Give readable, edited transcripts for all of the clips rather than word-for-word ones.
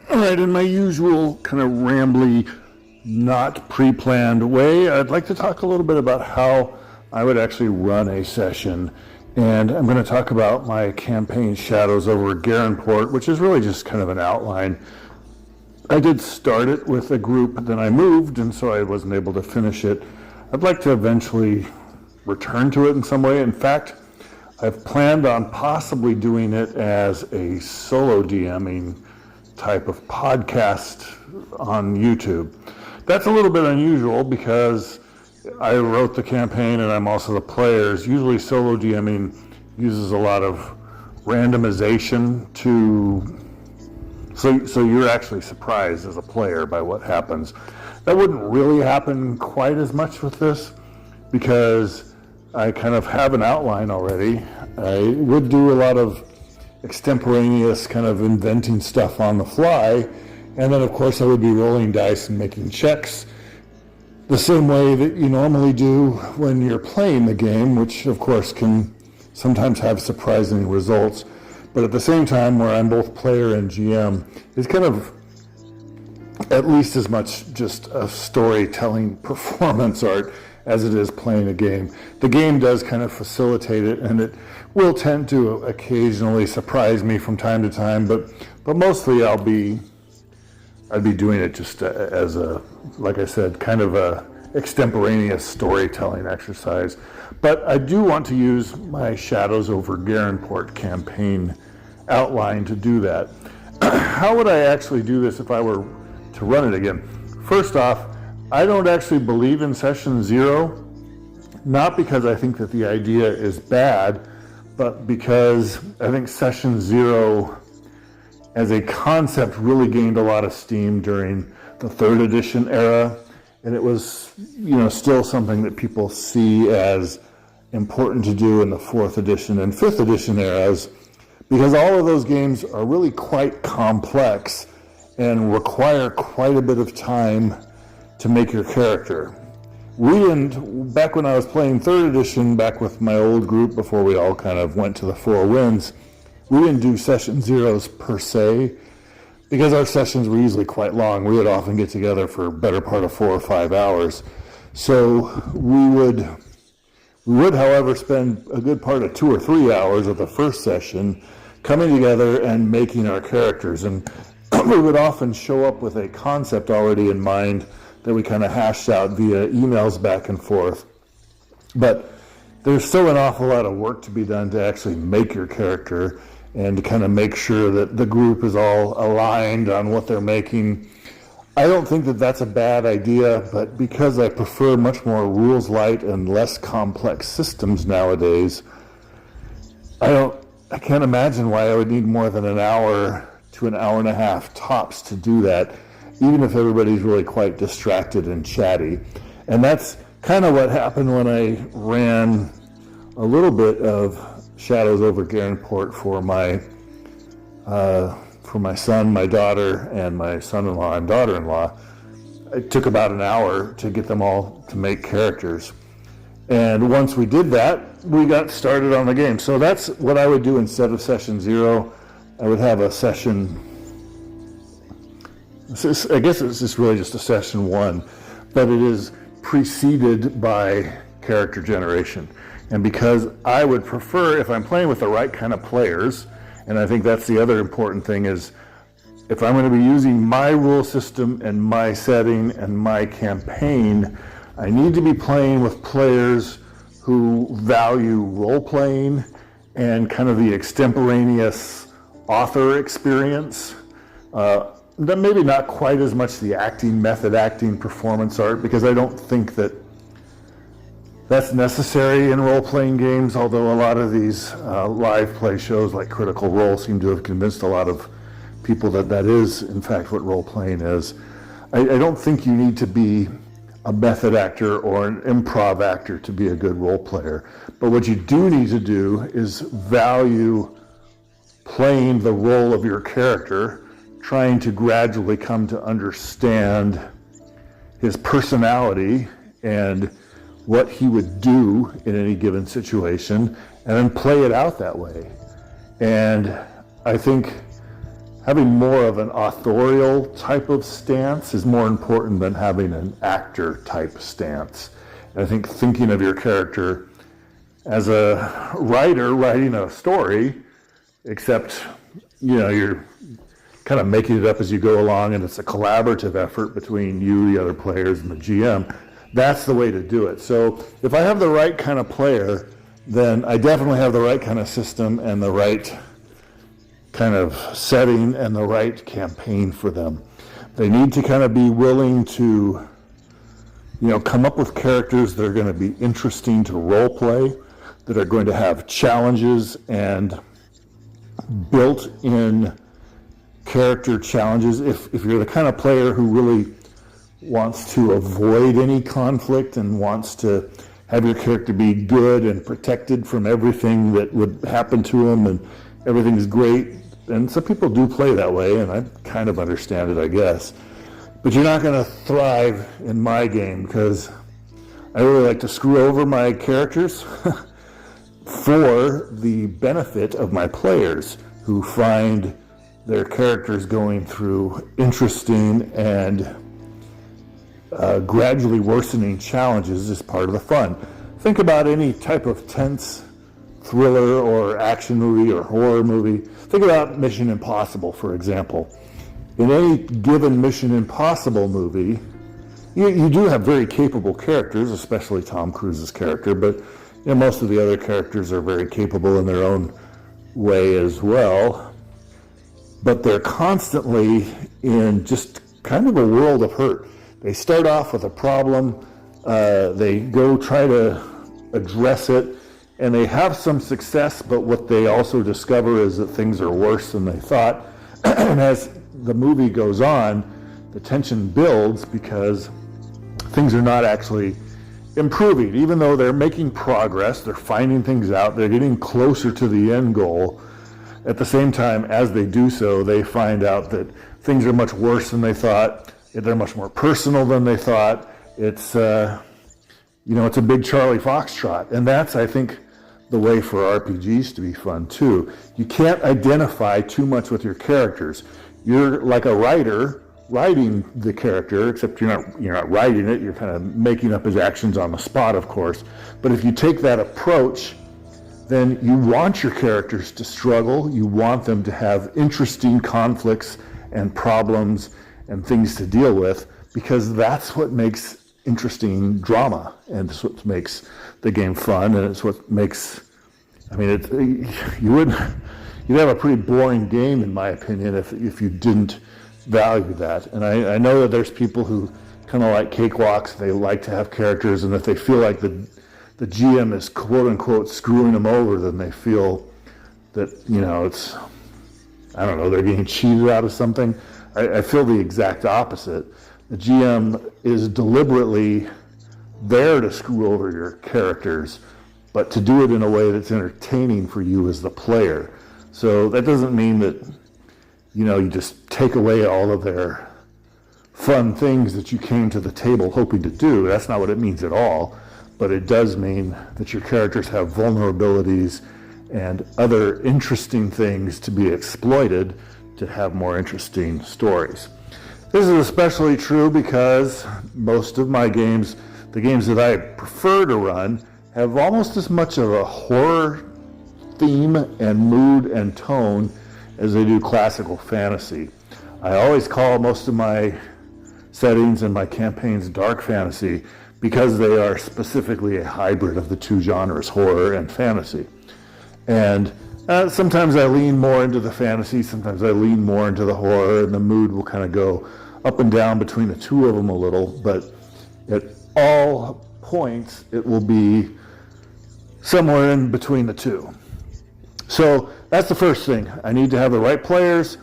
All right, in my usual kind of rambly, not pre-planned way, I'd like to talk a little bit about how I would actually run a session. And I'm going to talk about my campaign Shadows Over Garenport, which is really just kind of an outline. I did start it with a group, then I moved, and so I wasn't able to finish it. I'd like to eventually return to it in some way. In fact, I've planned on possibly doing it as a solo DMing type of podcast on YouTube. That's a little bit unusual because I wrote the campaign and I'm also the players. Usually solo DMing uses a lot of randomization so you're actually surprised as a player by what happens. That wouldn't really happen quite as much with this because I kind of have an outline already. I would do a lot of extemporaneous kind of inventing stuff on the fly, and then of course I would be rolling dice and making checks the same way that you normally do when you're playing the game, which of course can sometimes have surprising results. But at the same time, where I'm both player and GM, it's kind of at least as much just a storytelling performance art as it is playing a game. The game does kind of facilitate it, and it will tend to occasionally surprise me from time to time, but mostly I'd be doing it just as a, like I said, kind of a extemporaneous storytelling exercise. But I do want to use my Shadows Over Garenport campaign outline to do that. How would I actually do this if I were to run it again? First off, I don't actually believe in session 0, not because I think that the idea is bad, but because I think session 0 as a concept really gained a lot of steam during the 3rd edition era, and it was, still something that people see as important to do in the 4th edition and 5th edition eras, because all of those games are really quite complex and require quite a bit of time to make your character. Back when I was playing 3rd edition, back with my old group before we all kind of went to the 4 winds, we didn't do session 0s per se, because our sessions were usually quite long. We would often get together for a better part of 4 or 5 hours. So we would, however, spend a good part of 2 or 3 hours of the first session coming together and making our characters. And we would often show up with a concept already in mind that we kind of hashed out via emails back and forth. But there's still an awful lot of work to be done to actually make your character and to kind of make sure that the group is all aligned on what they're making. I don't think that that's a bad idea, but because I prefer much more rules light and less complex systems nowadays, I can't imagine why I would need more than an hour to an hour and a half tops to do that, even if everybody's really quite distracted and chatty. And that's kind of what happened when I ran a little bit of Shadows Over Garenport for my son, my daughter, and my son-in-law and daughter-in-law. It took about an hour to get them all to make characters. And once we did that, we got started on the game. So that's what I would do instead of session 0. I would have a session, I guess it's just really just a session 1, but it is preceded by character generation. And because I would prefer, if I'm playing with the right kind of players, and I think that's the other important thing, is if I'm going to be using my rule system and my setting and my campaign, I need to be playing with players who value role-playing and kind of the extemporaneous author experience. Maybe not quite as much the acting, method acting, performance art, because I don't think that that's necessary in role-playing games, although a lot of these live play shows like Critical Role seem to have convinced a lot of people that that is, in fact, what role-playing is. I don't think you need to be a method actor or an improv actor to be a good role player. But what you do need to do is value playing the role of your character, trying to gradually come to understand his personality and what he would do in any given situation, and then play it out that way. And I think having more of an authorial type of stance is more important than having an actor type stance. And I think thinking of your character as a writer writing a story, except, you're kind of making it up as you go along, and it's a collaborative effort between you, the other players, and the GM. That's the way to do it. So if I have the right kind of player, then I definitely have the right kind of system and the right kind of setting and the right campaign for them. They need to kind of be willing to, come up with characters that are going to be interesting to role play, that are going to have challenges and built-in character challenges. If you're the kind of player who really wants to avoid any conflict and wants to have your character be good and protected from everything that would happen to him and everything's great, and some people do play that way, and I kind of understand it, I guess. But you're not going to thrive in my game, because I really like to screw over my characters for the benefit of my players, who find their characters going through interesting and gradually worsening challenges as part of the fun. Think about any type of tense thriller or action movie or horror movie. Think about Mission Impossible, for example. In any given Mission Impossible movie, you do have very capable characters, especially Tom Cruise's character, but most of the other characters are very capable in their own way as well. But they're constantly in just kind of a world of hurt. They start off with a problem, they go try to address it, and they have some success, but what they also discover is that things are worse than they thought. And as the movie goes on, the tension builds because things are not actually improving. Even though they're making progress, they're finding things out, they're getting closer to the end goal. At the same time, as they do so, they find out that things are much worse than they thought. They're much more personal than they thought. It's, it's a big Charlie Foxtrot. And that's, I think, the way for RPGs to be fun, too. You can't identify too much with your characters. You're like a writer writing the character, except you're not writing it. You're kind of making up his actions on the spot, of course. But if you take that approach, then you want your characters to struggle. You want them to have interesting conflicts and problems and things to deal with, because that's what makes interesting drama, and it's what makes the game fun, and it's what makes, you'd have a pretty boring game, in my opinion, if you didn't value that. And I know that there's people who kind of like cakewalks. They like to have characters, and if they feel like the GM is quote-unquote screwing them over, then they feel that, it's, I don't know, they're getting cheated out of something. I feel the exact opposite. The GM is deliberately there to screw over your characters, but to do it in a way that's entertaining for you as the player. So that doesn't mean that, you just take away all of their fun things that you came to the table hoping to do. That's not what it means at all. But it does mean that your characters have vulnerabilities and other interesting things to be exploited to have more interesting stories. This is especially true because most of my games, the games that I prefer to run, have almost as much of a horror theme and mood and tone as they do classical fantasy. I always call most of my settings and my campaigns dark fantasy because they are specifically a hybrid of the two genres, horror and fantasy. And sometimes I lean more into the fantasy, sometimes I lean more into the horror, and the mood will kind of go up and down between the two of them a little, but at all points it will be somewhere in between the two. So that's the first thing. I need to have the right players.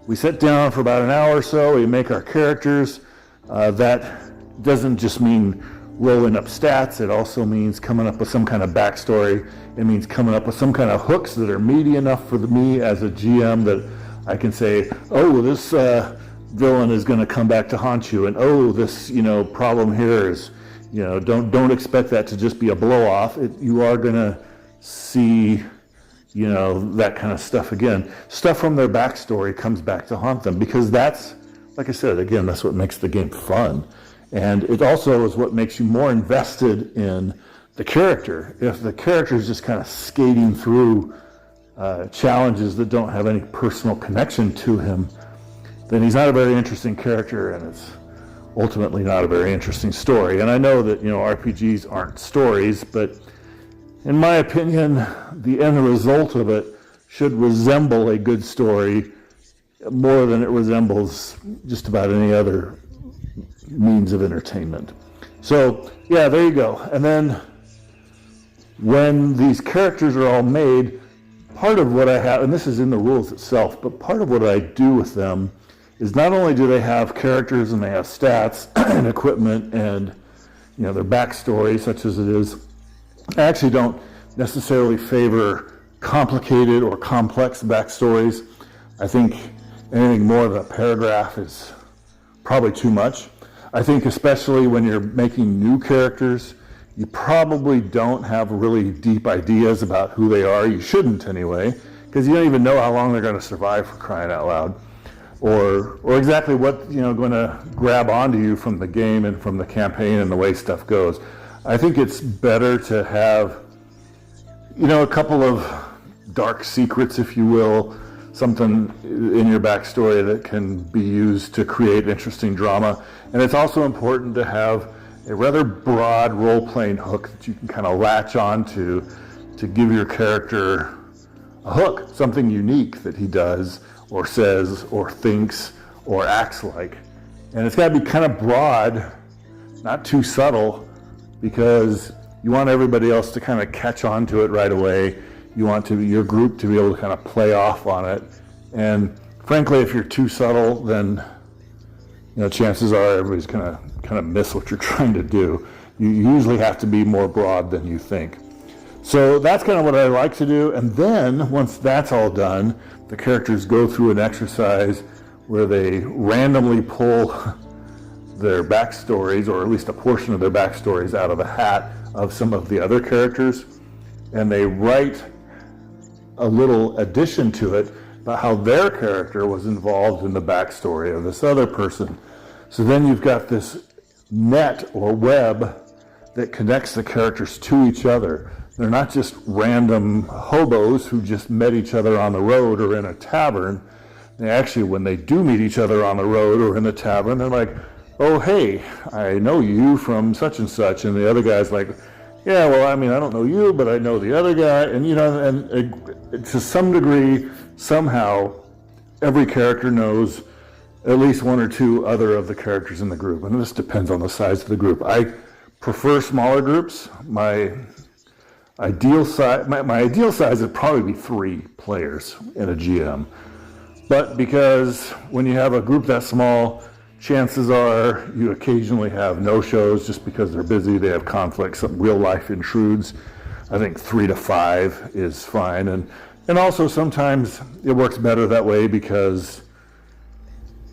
We sit down for about an hour or so, we make our characters. That doesn't just mean rolling up stats, it also means coming up with some kind of backstory. It means coming up with some kind of hooks that are meaty enough for me as a GM that I can say, oh, this villain is going to come back to haunt you, and oh, this problem here is, don't expect that to just be a blow off. You are going to see that kind of stuff again. Stuff from their backstory comes back to haunt them, because that's, like I said, again, that's what makes the game fun. And it also is what makes you more invested in the character. If the character is just kind of skating through challenges that don't have any personal connection to him, then he's not a very interesting character, and it's ultimately not a very interesting story. And I know that, RPGs aren't stories, but in my opinion, the end result of it should resemble a good story more than it resembles just about any other means of entertainment. So, yeah, there you go. And then when these characters are all made, part of what I have, and this is in the rules itself, but part of what I do with them is not only do they have characters and they have stats and equipment and their backstory, such as it is, I actually don't necessarily favor complicated or complex backstories. I think anything more than a paragraph is probably too much. I think especially when you're making new characters, you probably don't have really deep ideas about who they are. You shouldn't anyway, because you don't even know how long they're going to survive, for crying out loud, or exactly what going to grab onto you from the game and from the campaign and the way stuff goes. I think it's better to have a couple of dark secrets, if you will, something in your backstory that can be used to create interesting drama. And it's also important to have a rather broad role-playing hook that you can kind of latch onto to give your character a hook, something unique that he does or says or thinks or acts like. And it's got to be kind of broad, not too subtle, because you want everybody else to kind of catch on to it right away. You want your group to be able to kind of play off on it. And frankly, if you're too subtle, then chances are everybody's going to kind of miss what you're trying to do. You usually have to be more broad than you think. So that's kind of what I like to do. And then once that's all done, the characters go through an exercise where they randomly pull their backstories, or at least a portion of their backstories, out of the hat of some of the other characters, and they write a little addition to it about how their character was involved in the backstory of this other person. So then you've got this net or web that connects the characters to each other. They're not just random hobos who just met each other on the road or in a tavern. They actually, when they do meet each other on the road or in the tavern, they're like, oh, hey, I know you from such and such. And the other guy's like, yeah, well, I mean, I don't know you, but I know the other guy. And, to some degree, somehow, every character knows at least one or two other of the characters in the group. And this depends on the size of the group. I prefer smaller groups. My ideal size would probably be 3 players in a GM. But because when you have a group that small, chances are you occasionally have no-shows just because they're busy, they have conflicts, some real life intrudes. I think 3 to 5 is fine. And also sometimes it works better that way because,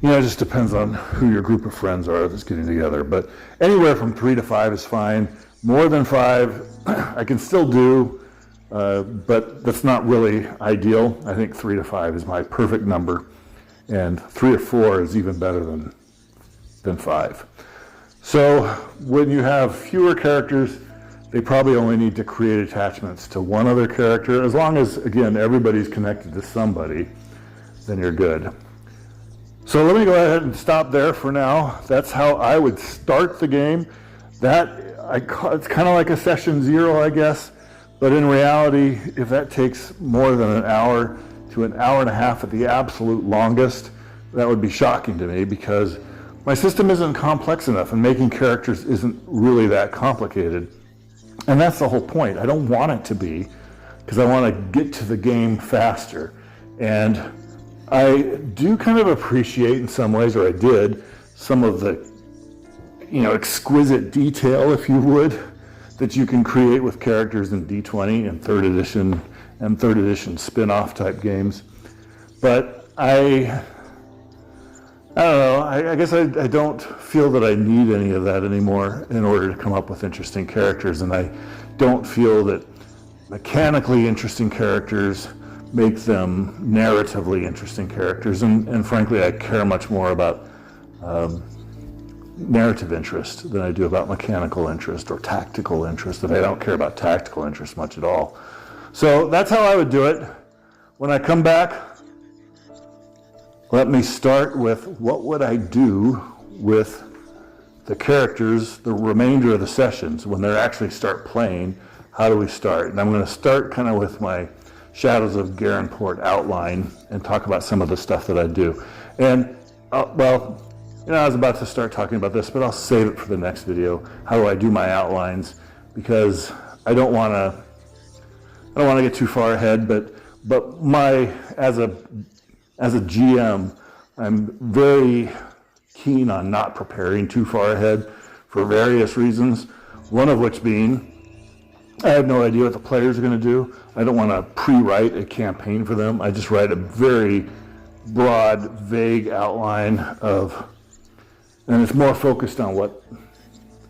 it just depends on who your group of friends are that's getting together. But anywhere from 3 to 5 is fine. More than 5, I can still do, but that's not really ideal. I think 3 to 5 is my perfect number. And 3 or 4 is even better than 5. So when you have fewer characters, they probably only need to create attachments to one other character. As long as, again, everybody's connected to somebody, then you're good. So let me go ahead and stop there for now. That's how I would start the game. It's kind of like a session 0, I guess. But in reality, if that takes more than an hour to an hour and a half at the absolute longest, that would be shocking to me because my system isn't complex enough and making characters isn't really that complicated. And that's the whole point. I don't want it to be because I want to get to the game faster. And I do kind of appreciate in some ways, or I did, some of the exquisite detail, if you would, that you can create with characters in D20 and 3rd edition and 3rd edition spin-off type games. But I don't know, I guess I don't feel that I need any of that anymore in order to come up with interesting characters, and I don't feel that mechanically interesting characters make them narratively interesting characters, and frankly, I care much more about narrative interest than I do about mechanical interest or tactical interest, and I don't care about tactical interest much at all. So that's how I would do it. When I come back, let me start with what would I do with the characters the remainder of the sessions when they actually start playing. How do we start? And I'm going to start kind of with my Shadows of Garenport outline and talk about some of the stuff that I do. And well, you know, I was about to start talking about this, but I'll save it for the next video. How do I do my outlines? Because I don't want to get too far ahead. But as a GM, I'm very keen on not preparing too far ahead for various reasons. One of which being, I have no idea what the players are going to do. I don't want to pre-write a campaign for them. I just write a very broad, vague outline of. And it's more focused on what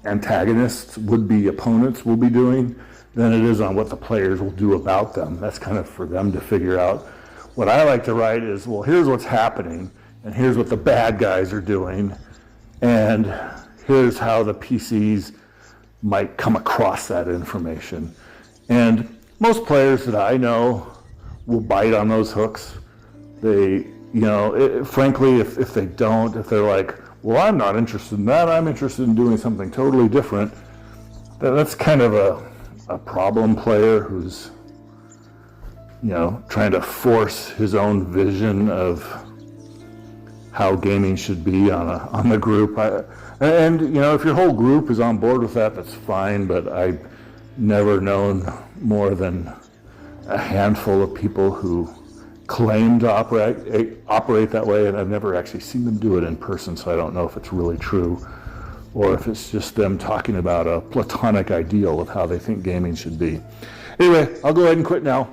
antagonists, would-be opponents will be doing than it is on what the players will do about them. That's kind of for them to figure out. What I like to write is, well, here's what's happening, and here's what the bad guys are doing, and here's how the PCs might come across that information. And most players that I know will bite on those hooks. They, you know, frankly, if they don't, if they're like, well, I'm not interested in that, I'm interested in doing something totally different, that's kind of a problem player who's, you know, trying to force his own vision of how gaming should be on the group. And you know, if your whole group is on board with that, that's fine, but I've never known more than a handful of people who claim to operate that way, and I've never actually seen them do it in person, so I don't know if it's really true or if it's just them talking about a platonic ideal of how they think gaming should be. Anyway, I'll go ahead and quit now.